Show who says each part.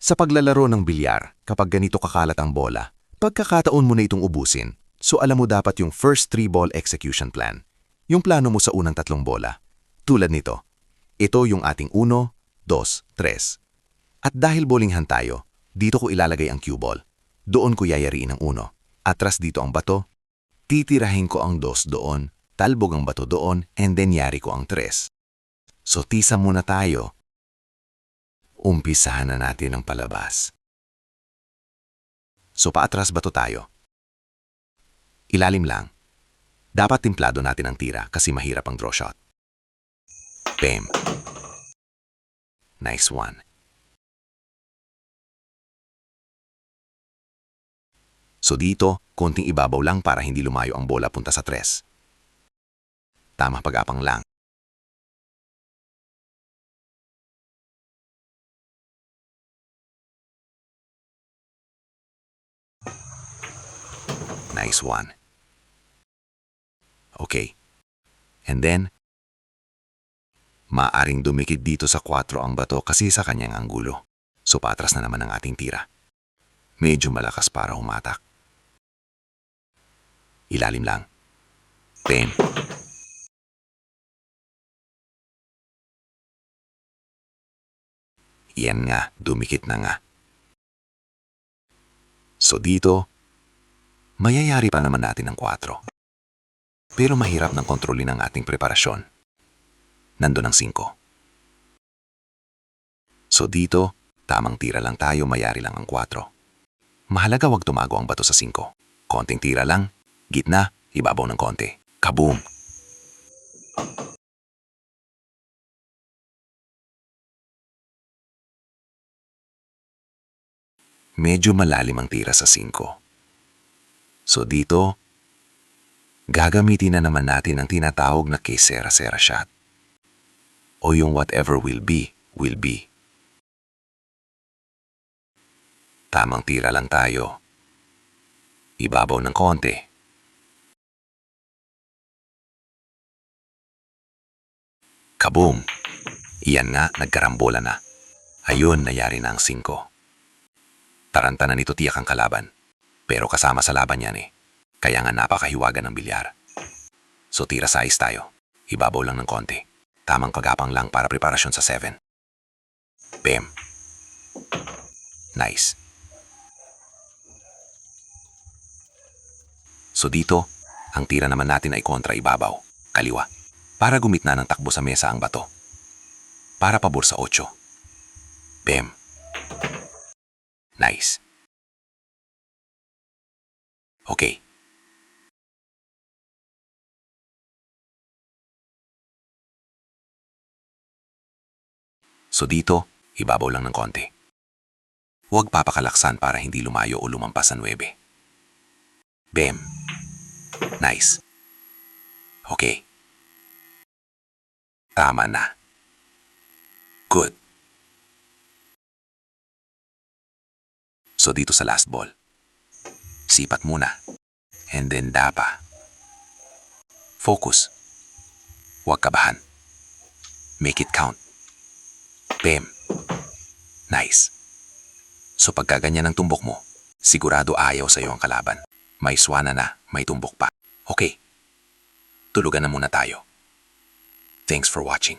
Speaker 1: Sa paglalaro ng bilyar, kapag ganito kakalat ang bola, pagkakataon mo na itong ubusin, so alam mo dapat yung first 3-ball execution plan. Yung plano mo sa unang 3 bola. Tulad nito. Ito yung ating 1, 2, 3. At dahil bowlinghan tayo, dito ko ilalagay ang cue ball. Doon ko yayariin ang 1. Atras dito ang bato. Titirahin ko ang 2 doon, talbog ang bato doon, and then yari ko ang 3. So tisa muna tayo. Umpisahan na natin ang palabas. So paatras bato tayo. Ilalim lang. Dapat timplado natin ang tira kasi mahirap ang draw shot. Bam! Nice one. So dito, konting ibabaw lang para hindi lumayo ang bola punta sa 3. Tamang pag-apang lang. Nice one. Okay. And then, maaring dumikit dito sa 4 ang bato kasi sa kanyang anggulo. So patras na naman ang ating tira. Medyo malakas para humatak. Ilalim lang. Bam. Yan nga, dumikit na nga. So dito, mayayari pa naman natin ang 4. Pero mahirap ng kontrolin ang ating preparasyon. Nandun ang 5. So dito, tamang tira lang tayo, mayari lang ang 4. Mahalaga wag tumago ang bato sa 5. Konting tira lang, gitna, ibabaw ng konti. Kaboom! Medyo malalim ang tira sa 5. So dito, gagamitin na naman natin ang tinatawag na kesera-sera shot. O yung whatever will be, will be. Tamang tira lang tayo. Ibabaw ng konti. Kaboom! Iyan nga, nagkarambola na. Ayun, nayari na ang 5. Taranta na nito tiyak ang kalaban. Pero kasama sa laban yan eh. Kaya nga napakahiwaga ng bilyar. So tira size tayo. Ibabaw lang ng konti. Tamang pagapang lang para preparasyon sa 7. Bam! Nice. So dito, ang tira naman natin ay kontra ibabaw, kaliwa. Para gumitna ng takbo sa mesa ang bato. Para pabor sa 8. Bam! Nice. Okay. So dito, ibabaw lang ng konti. Huwag papakalaksan para hindi lumayo o lumampas sa 9. Bam! Nice. Okay. Tama na. Good. So dito sa last ball. Sipat muna. And then dapa. Focus. Huwag kabahan. Make it count. Bam. Nice. So pagkaganyan ang tumbok mo, sigurado ayaw sa'yo ang kalaban. May swana na, may tumbok pa. Okay. Tulugan na muna tayo. Thanks for watching.